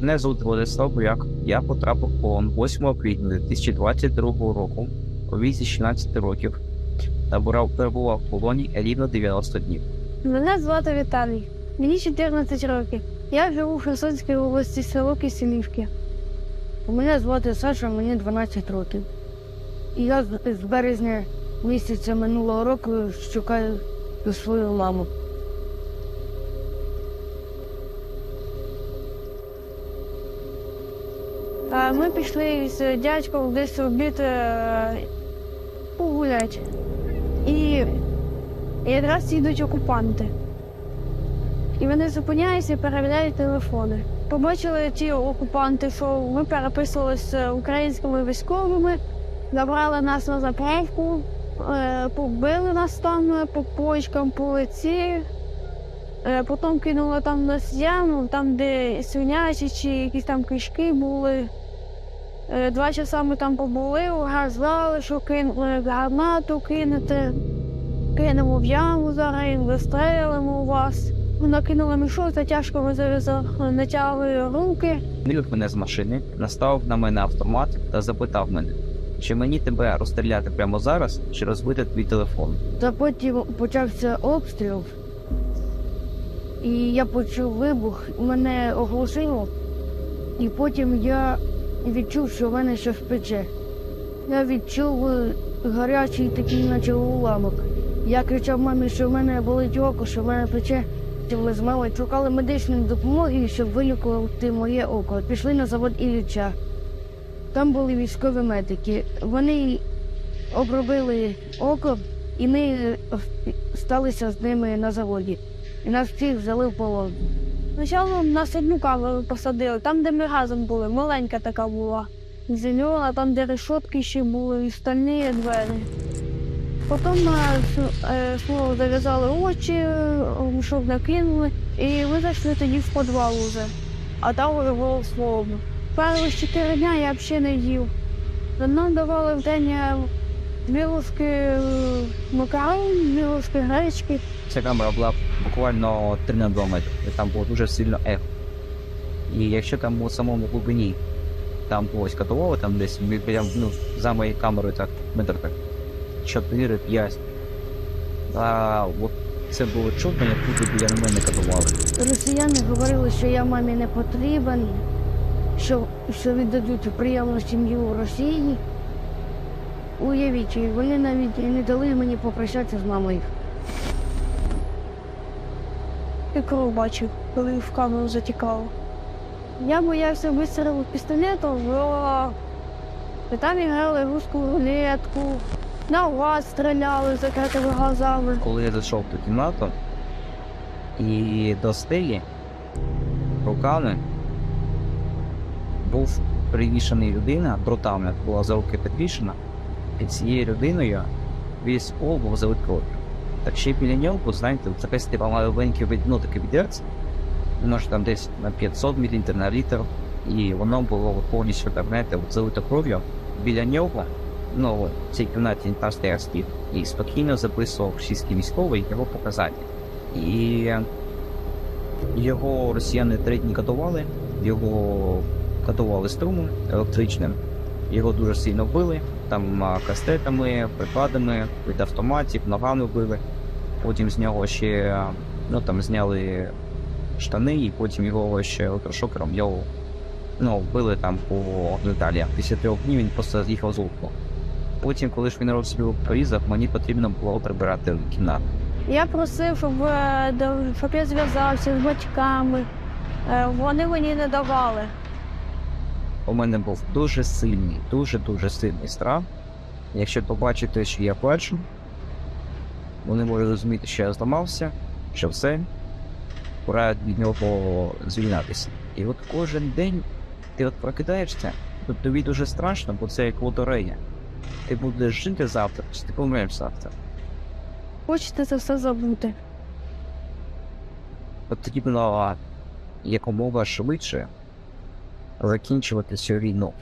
Мене звуть Владислав Буряк. Я потрапив в полон 8 квітня 2022 року у віці 16 років та перебував в полоні рівно 90 днів. Мене звати Віталій. Мені 14 років. Я живу в Херсонській області, село Киселівки. Мене звати Саша, мені 12 років. І я з березня місяця минулого року шукаю свою маму. Ми пішли з дядьком десь обід погуляти. І якраз йдуть окупанти. І вони зупиняються і перевіряють телефони. Побачили ті окупанти, що ми переписувалися з українськими військовими, забрали нас на заправку, побили нас там по почкам, по лиці, потім кинули там на яму, там де свинячі чи якісь там кишки були. 2 часа ми там побули, угрожали, що гранату кинете, кинемо в яму зараз, вистрелимо у вас. Накинули мішок, та тяжко ми натягли руки. Вивів мене з машини, наставив на мене автомат та запитав мене, чи мені тебе розстріляти прямо зараз, чи розбити твій телефон. Та потім почався обстріл, і я почув вибух, мене оглушило, і потім я відчув, що в мене щось пече. Я відчув гарячий такий, наче уламок. Я кричав мамі, що в мене болить око, що в мене пече. Ми з мамою шукали медичної допомоги, щоб вилікувати моє око. Пішли на завод Ілліча. Там були військові медики. Вони обробили око, і ми сталися з ними на заводі. І нас всіх взяли в полон. Спочатку нас одну камеру посадили, там, де ми разом були, маленька така була. Зелена, там, де решетки ще були, і стальні двері. Потім знову зав'язали очі, мішок накинули, і ми зайшли тоді в підвал уже. А там вже було словно. Перші 4 дні я взагалі не їв. Нам давали в день 2 ложки макарон, 2 ложки гречки. Ця камера була буквально 3 на 2 метри, і там було дуже сильно ехо. І якщо там у самому глибині там когось катувало, там десь прямо за моєю камерою так, метр так, 4-5. А от це було чутно, як тут біля мене катували. Росіяни говорили, що я мамі не потрібен, що віддадуть приємну сім'ю в Росії. Уявіть, вони навіть не дали мені попрощатися з мамою. І кров бачив, коли в камеру затікало. Я боявся вистрілу пістолетом, бо там грали руську рулетку, на вас стріляли закритими глазами. Коли я зайшов в ту кімнату, і до стелі руками був привішений людина, дротами була за руки підвішена, і цією людиною весь пол був залит кров'ю. Так ще біля нього, знаєте, якась типа маленьке таке відерце, може там десь на 500 мл на літр, і воно було повністю, так, знаєте, залито кров'ю. Біля нього, в цій кімнаті він там стояв спів і спокійно записував російський військовий його показання. І його росіяни 3 дні катували, його катували струмом електричним, його дуже сильно били, там кастетами, прикладами, від автоматів, ногами били. Потім з нього ще, зняли штани, і потім його ще електрошокером його, вбили там по деталі. Після 3 днів він просто з'їхав з луку. Потім, коли ж він розстрілив порізав, мені потрібно було прибирати кімнату. Я просив, щоб я зв'язався з батьками. Вони мені не давали. У мене був дуже сильний, дуже сильний страх. Якщо побачити, що я плачу, вони можуть розуміти, що я зламався, що все, пора від нього звільнятися. І от кожен день ти прокидаєшся, тобі дуже страшно, бо це як лотерея. Ти будеш жити завтра, чи ти помреш завтра. Хочете це все забути. Потрібно якомога швидше закінчувати цю війну.